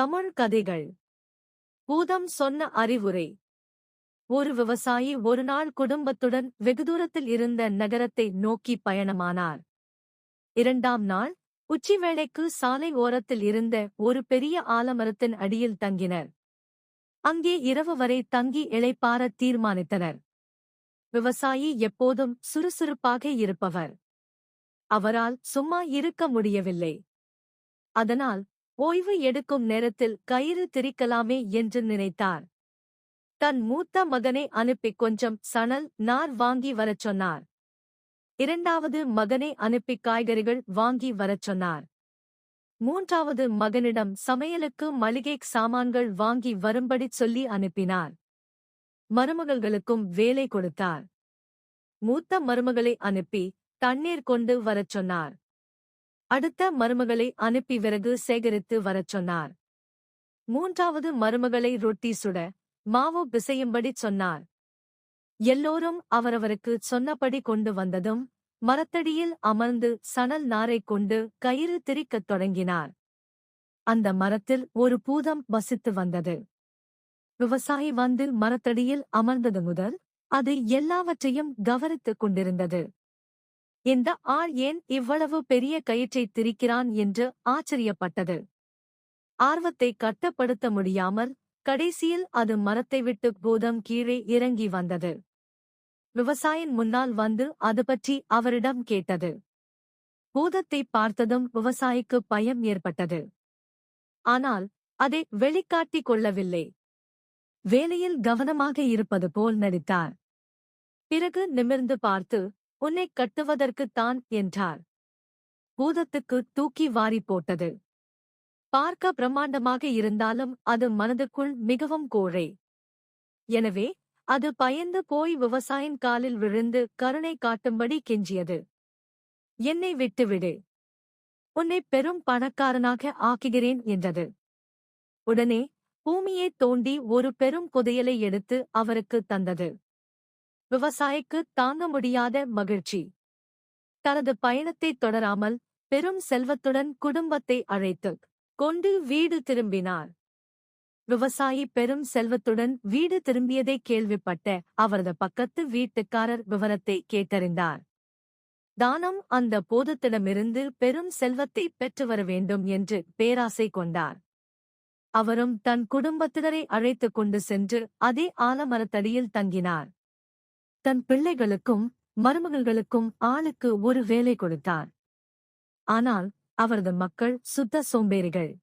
தமிழ் கதைகள். பூதம் சொன்ன அறிவுரை. ஒரு விவசாயி ஒருநாள் குடும்பத்துடன் வெகுதூரத்தில் இருந்த நகரத்தை நோக்கி பயணமானார். இரண்டாம் நாள் உச்சி வேளைக்கு சாலை ஓரத்தில் இருந்த ஒரு பெரிய ஆலமரத்தின் அடியில் தங்கினர். அங்கே இரவு வரை தங்கி இளைப்பாற தீர்மானித்தனர். விவசாயி எப்போதும் சுறுசுறுப்பாக இருப்பவர். அவரால் சும்மா இருக்க முடியவில்லை. அதனால் ஓய்வு எடுக்கும் நேரத்தில் கயிறு திரிக்கலாமே என்று நினைத்தார். தன் மூத்த மகனை அனுப்பி கொஞ்சம் சணல் நார் வாங்கி வரச் சொன்னார். இரண்டாவது மகனை அனுப்பி காய்கறிகள் வாங்கி வரச் சொன்னார். மூன்றாவது மகனிடம் சமையலுக்கு மளிகை சாமான்கள் வாங்கி வரும்படி சொல்லி அனுப்பினார். மருமகள்களுக்கும் வேலை கொடுத்தார். மூத்த மருமகளை அனுப்பி தண்ணீர் கொண்டு வரச் சொன்னார். அடுத்த மருமகளை அனுப்பி விறகு சேகரித்து வரச் சொன்னார். மூன்றாவது மருமகளை ரொட்டி சுட மாவு பிசையும்படி சொன்னார். எல்லோரும் அவரவருக்கு சொன்னபடி கொண்டு வந்ததும் மரத்தடியில் அமர்ந்து சணல் நாரைக் கொண்டு கயிறு திரிக்கத் தொடங்கினார். அந்த மரத்தில் ஒரு பூதம் வசித்து வந்தது. விவசாயி வந்து மரத்தடியில் அமர்ந்தது முதல் அது எல்லாவற்றையும் கவனித்துக் கொண்டிருந்தது. இந்த ஆள் ஏன் இவ்வளவு பெரிய கயிற்றைத் திரிக்கிறான் என்று ஆச்சரியப்பட்டது. ஆர்வத்தை கட்டுப்படுத்த முடியாமல் கடைசியில் அது மரத்தை விட்டு பூதம் கீழே இறங்கி வந்தது. விவசாயின் முன்னால் வந்து அது பற்றி அவரிடம் கேட்டது. பூதத்தை பார்த்ததும் விவசாயிக்கு பயம் ஏற்பட்டது. ஆனால் அதை வெளிக்காட்டிக் கொள்ளவில்லை. வேலையில் கவனமாக இருப்பது போல் நடித்தார். பிறகு நிமிர்ந்து பார்த்து, உன்னைக் கட்டுவதற்குத்தான் என்றார். பூதத்துக்கு தூக்கி வாரி போட்டது. பார்க்க பிரம்மாண்டமாக இருந்தாலும் அது மனதுக்குள் மிகவும் கோழை. எனவே அது பயந்து போய் விவசாயின் காலில் விழுந்து கருணை காட்டும்படி கெஞ்சியது. என்னை விட்டுவிடு. உன்னை பெரும் பணக்காரனாக ஆக்குகிறேன் என்றது. உடனே பூமியைத் தோண்டி ஒரு பெரும் புதையலை எடுத்து அவருக்கு தந்தது. விவசாயிக்கு தாங்க முடியாத மகிழ்ச்சி. தனது பயணத்தைத் தொடராமல் பெரும் செல்வத்துடன் குடும்பத்தை அழைத்துக் கொண்டு வீடு திரும்பினார். விவசாயி பெரும் செல்வத்துடன் வீடு திரும்பியதை கேள்விப்பட்ட அவரது பக்கத்து வீட்டுக்காரர் விவரத்தை கேட்டறிந்தார். தானம் அந்த பூதத்திடமிருந்து பெரும் செல்வத்தை பெற்று வர வேண்டும் என்று பேராசை கொண்டார். அவரும் தன் குடும்பத்தினரை அழைத்துக் கொண்டு சென்று அதே ஆலமரத்தடியில் தங்கினார். தன் பிள்ளைகளுக்கும் மருமகள்களுக்கும் ஆளுக்கு ஒரு வேலை கொடுத்தார். ஆனால் அவரது மக்கள் சுத்த சோம்பேறிகள்.